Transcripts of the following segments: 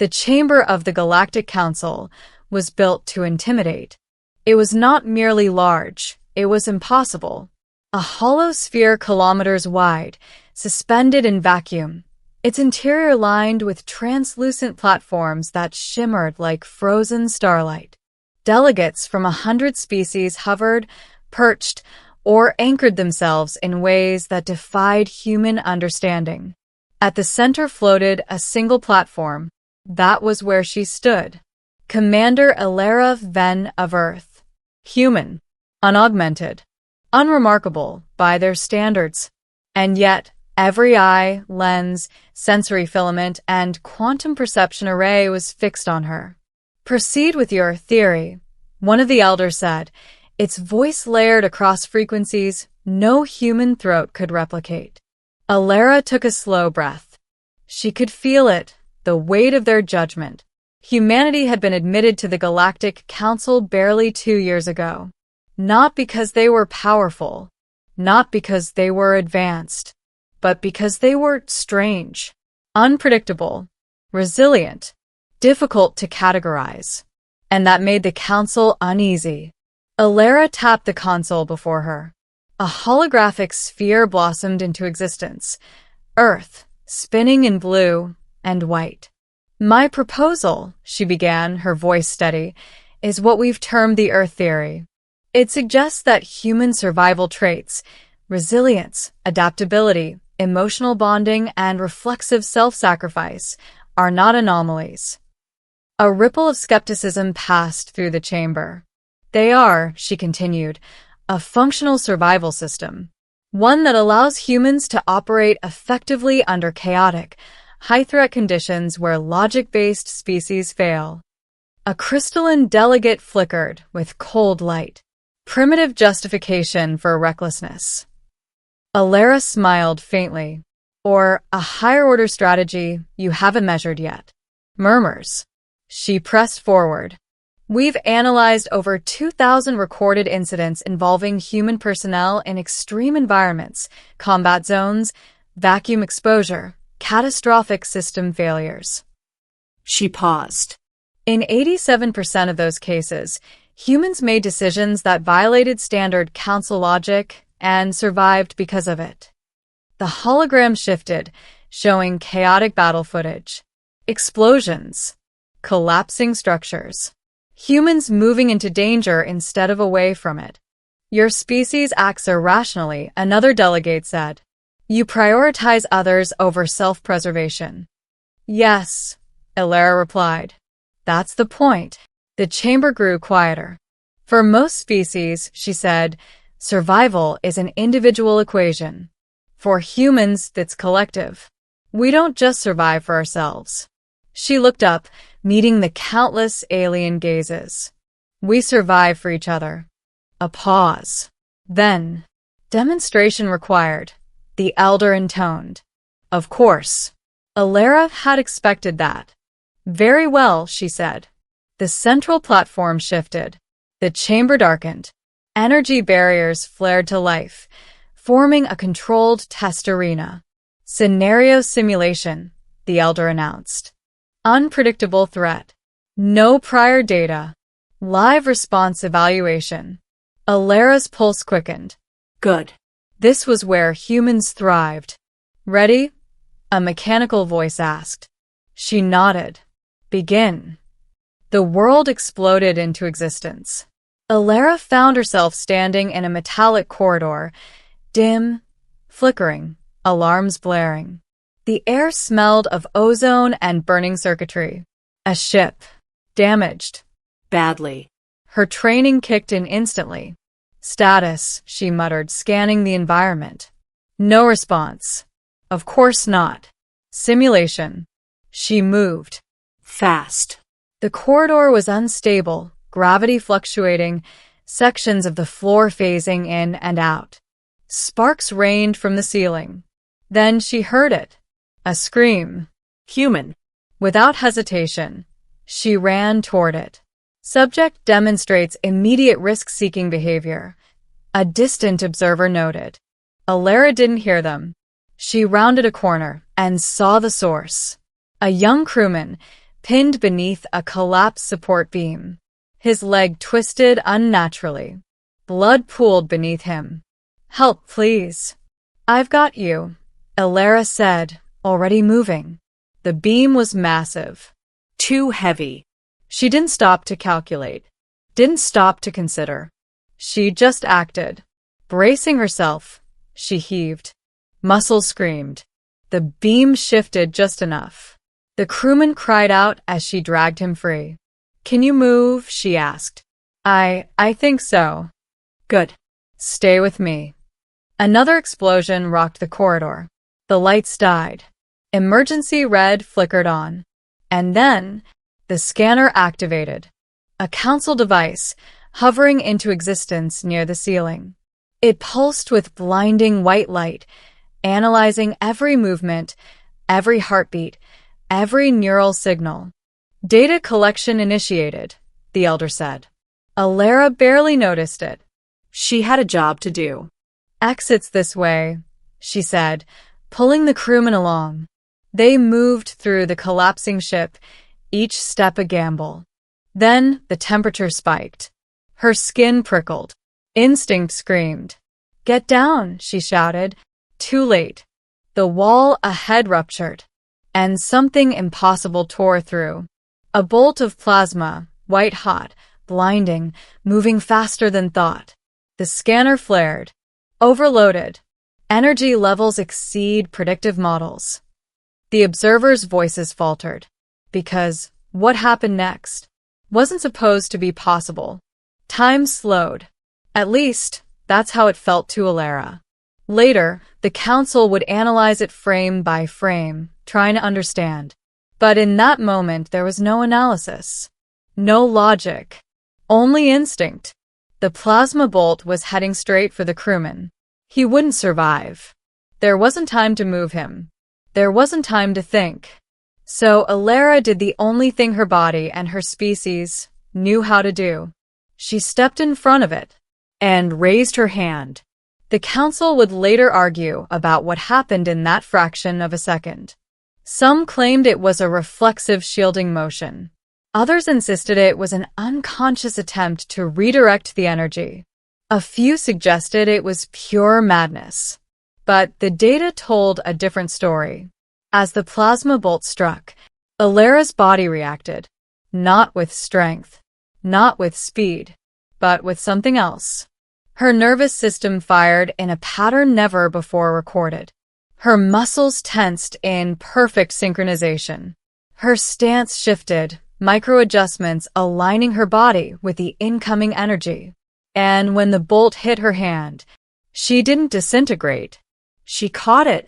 The chamber of the Galactic Council was built to intimidate. It was not merely large, it was impossible. A hollow sphere kilometers wide, suspended in vacuum, its interior lined with translucent platforms that shimmered like frozen starlight. Delegates from 100 species hovered, perched, or anchored themselves in ways that defied human understanding. At the center floated a single platform. That was where she stood. Commander Ilera Ven of Earth. Human. Unaugmented. Unremarkable by their standards. And yet, every eye, lens, sensory filament, and quantum perception array was fixed on her. "Proceed with your theory," one of the elders said, its voice layered across frequencies no human throat could replicate. Ilera took a slow breath. She could feel it, the weight of their judgment. Humanity had been admitted to the Galactic Council barely 2 years ago. Not because they were powerful, not because they were advanced, but because they were strange, unpredictable, resilient, difficult to categorize. And that made the Council uneasy. Ilera tapped the console before her. A holographic sphere blossomed into existence. Earth, spinning in blue and white. "My proposal," she began, her voice steady, "is what we've termed the Earth theory. It suggests that human survival traits, resilience, adaptability, emotional bonding, and reflexive self-sacrifice are not anomalies." A ripple of skepticism passed through the chamber. "They are," she continued, "a functional survival system, one that allows humans to operate effectively under chaotic, high-threat conditions where logic-based species fail." A crystalline delegate flickered with cold light. Primitive justification for recklessness. Ilera smiled faintly. "Or a higher-order strategy you haven't measured yet." Murmurs. She pressed forward. "We've analyzed over 2,000 recorded incidents involving human personnel in extreme environments, combat zones, vacuum exposure, catastrophic system failures." She paused. "In 87% of those cases, humans made decisions that violated standard council logic and survived because of it." The hologram shifted, showing chaotic battle footage. Explosions. Collapsing structures. Humans moving into danger instead of away from it. "Your species acts irrationally," another delegate said. "You prioritize others over self-preservation." "Yes," Ilera replied. "That's the point." The chamber grew quieter. "For most species," she said, "survival is an individual equation. For humans, it's collective. We don't just survive for ourselves." She looked up, meeting the countless alien gazes. "We survive for each other." A pause. Then, "Demonstration required," the elder intoned. "Of course." Ilera had expected that. "Very well," she said. The central platform shifted. The chamber darkened. Energy barriers flared to life, forming a controlled test arena. "Scenario simulation," the elder announced. "Unpredictable threat. No prior data. Live response evaluation." Ilera's pulse quickened. "Good." This was where humans thrived. "Ready?" a mechanical voice asked. She nodded. "Begin." The world exploded into existence. Ilera found herself standing in a metallic corridor, dim, flickering, alarms blaring. The air smelled of ozone and burning circuitry. A ship. Damaged. Badly. Her training kicked in instantly. "Status," she muttered, scanning the environment. No response. "Of course not." "Simulation." She moved. Fast. The corridor was unstable, gravity fluctuating, sections of the floor phasing in and out. Sparks rained from the ceiling. Then she heard it. A scream. "Human." Without hesitation, she ran toward it. Subject demonstrates immediate risk-seeking behavior, a distant observer noted. Ilera didn't hear them. She rounded a corner and saw the source. A young crewman, pinned beneath a collapsed support beam. His leg twisted unnaturally. Blood pooled beneath him. "Help, please." "I've got you," Alara said, already moving. The beam was massive. Too heavy. She didn't stop to calculate. Didn't stop to consider. She just acted. Bracing herself, she heaved. Muscles screamed. The beam shifted just enough. The crewman cried out as she dragged him free. "Can you move?" she asked. I think so." "Good. Stay with me." Another explosion rocked the corridor. The lights died. Emergency red flickered on. And then, the scanner activated. A council device, hovering into existence near the ceiling. It pulsed with blinding white light, analyzing every movement, every heartbeat, every neural signal. "Data collection initiated," the elder said. Alara barely noticed it. She had a job to do. "Exits this way," she said, pulling the crewmen along. They moved through the collapsing ship, each step a gamble. Then the temperature spiked. Her skin prickled. Instinct screamed. "Get down," she shouted. Too late. The wall ahead ruptured, and something impossible tore through. A bolt of plasma, white-hot, blinding, moving faster than thought. The scanner flared. Overloaded. Energy levels exceed predictive models. The observers' voices faltered, because what happened next wasn't supposed to be possible. Time slowed. At least, that's how it felt to Alara. Later, the council would analyze it frame by frame, trying to understand. But in that moment, there was no analysis. No logic. Only instinct. The plasma bolt was heading straight for the crewman. He wouldn't survive. There wasn't time to move him. There wasn't time to think. So Alara did the only thing her body and her species knew how to do. She stepped in front of it and raised her hand. The council would later argue about what happened in that fraction of a second. Some claimed it was a reflexive shielding motion. Others insisted it was an unconscious attempt to redirect the energy. A few suggested it was pure madness. But the data told a different story. As the plasma bolt struck, Alara's body reacted. Not with strength, not with speed, but with something else. Her nervous system fired in a pattern never before recorded. Her muscles tensed in perfect synchronization. Her stance shifted, micro-adjustments aligning her body with the incoming energy. And when the bolt hit her hand, she didn't disintegrate. She caught it.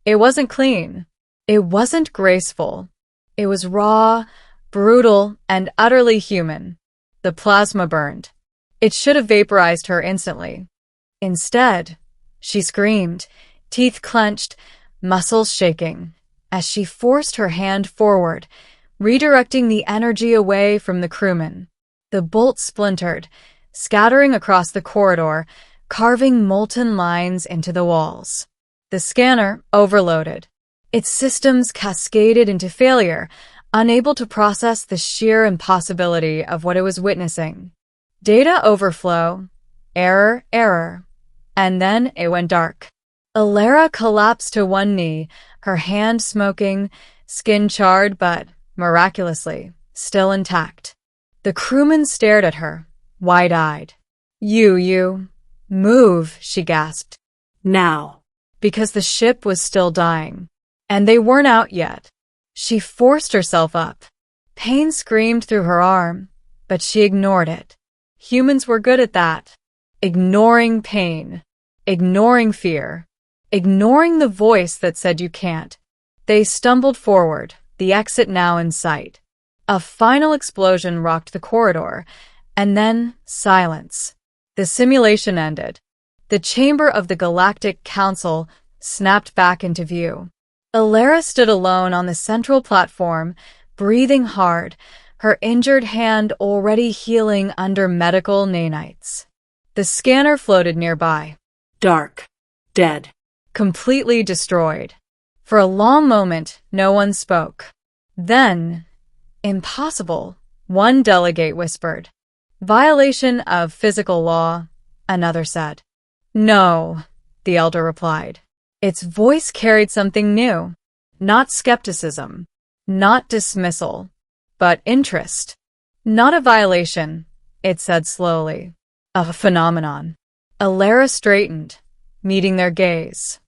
It wasn't clean. It wasn't graceful. It was raw, brutal, and utterly human. The plasma burned. It should have vaporized her instantly. Instead, she screamed, teeth clenched, muscles shaking, as she forced her hand forward, redirecting the energy away from the crewman. The bolt splintered, scattering across the corridor, carving molten lines into the walls. The scanner overloaded. Its systems cascaded into failure, unable to process the sheer impossibility of what it was witnessing. Data overflow, error, and then it went dark. Alara collapsed to one knee, her hand smoking, skin charred but, miraculously, still intact. The crewman stared at her, wide-eyed. You, move, she gasped. Now. Because the ship was still dying. And they weren't out yet. She forced herself up. Pain screamed through her arm, but she ignored it. Humans were good at that. Ignoring pain. Ignoring fear. Ignoring the voice that said you can't. They stumbled forward, the exit now in sight. A final explosion rocked the corridor, and then silence. The simulation ended. The chamber of the Galactic Council snapped back into view. Alara stood alone on the central platform, breathing hard, her injured hand already healing under medical nanites. The scanner floated nearby. Dark. Dead. Completely destroyed. For a long moment, no one spoke. Then, Impossible, one delegate whispered. Violation of physical law, another said. No, the elder replied. Its voice carried something new. Not skepticism, not dismissal, but interest. Not a violation, it said slowly. A phenomenon. Alara straightened, meeting their gaze.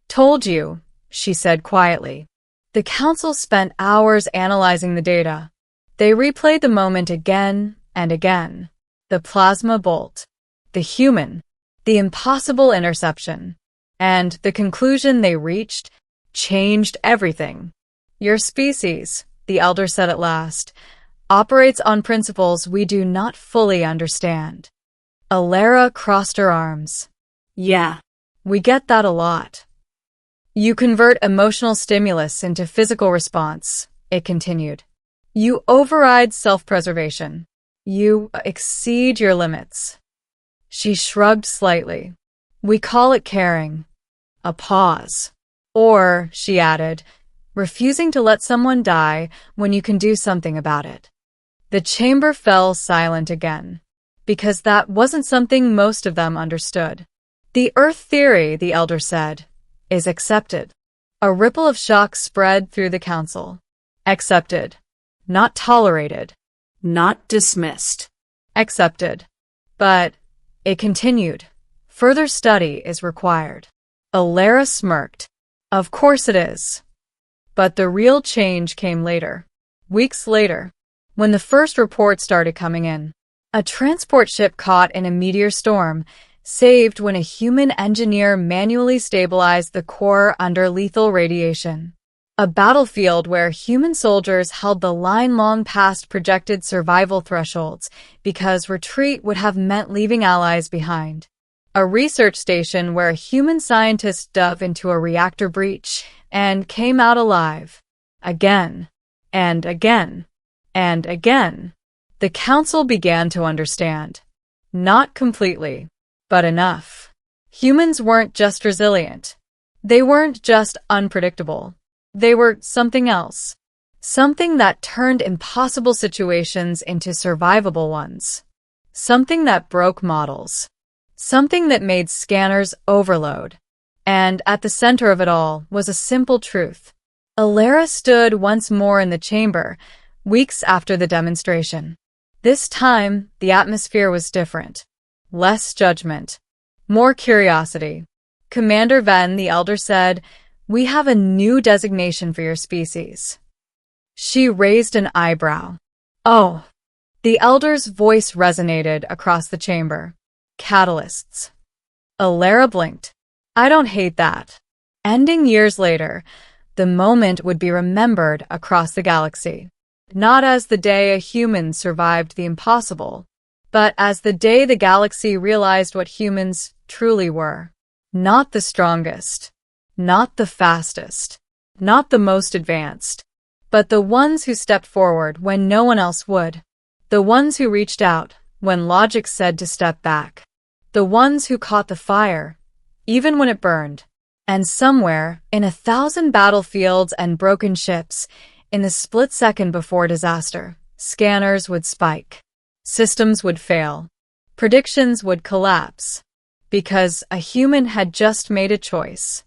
Told you, she said quietly. The council spent hours analyzing the data. They replayed the moment again and again. The plasma bolt, the human, the impossible interception, and the conclusion they reached changed everything. Your species, the elder said at last, operates on principles we do not fully understand. Alara crossed her arms. Yeah, we get that a lot. You convert emotional stimulus into physical response, it continued. You override self-preservation. You exceed your limits. She shrugged slightly. We call it caring. A pause. Or, she added, refusing to let someone die when you can do something about it. The chamber fell silent again, because that wasn't something most of them understood. The Earth theory, the elder said, is accepted. A ripple of shock spread through the council. Accepted. Not tolerated. Not dismissed. Accepted. But, it continued, further study is required. Alara smirked. Of course it is. But the real change came later. Weeks later, when the first reports started coming in. A transport ship caught in a meteor storm, saved when a human engineer manually stabilized the core under lethal radiation. A battlefield where human soldiers held the line long past projected survival thresholds because retreat would have meant leaving allies behind. A research station where human scientists dove into a reactor breach and came out alive. Again, and again, and again. The council began to understand. Not completely, but enough. Humans weren't just resilient. They weren't just unpredictable. They were something else. Something that turned impossible situations into survivable ones. Something that broke models. Something that made scanners overload. And at the center of it all was a simple truth. Alara stood once more in the chamber, weeks after the demonstration. This time, the atmosphere was different. Less judgment. More curiosity. Commander Venn, the elder said, we have a new designation for your species. She raised an eyebrow. Oh. The elder's voice resonated across the chamber. Catalysts. Alara blinked. I don't hate that. Ending years later, the moment would be remembered across the galaxy. Not as the day a human survived the impossible, but as the day the galaxy realized what humans truly were. Not the strongest, not the fastest, not the most advanced, but the ones who stepped forward when no one else would. The ones who reached out when logic said to step back. The ones who caught the fire, even when it burned. And somewhere, in 1,000 battlefields and broken ships, in the split second before disaster, scanners would spike. Systems would fail. Predictions would collapse. Because a human had just made a choice.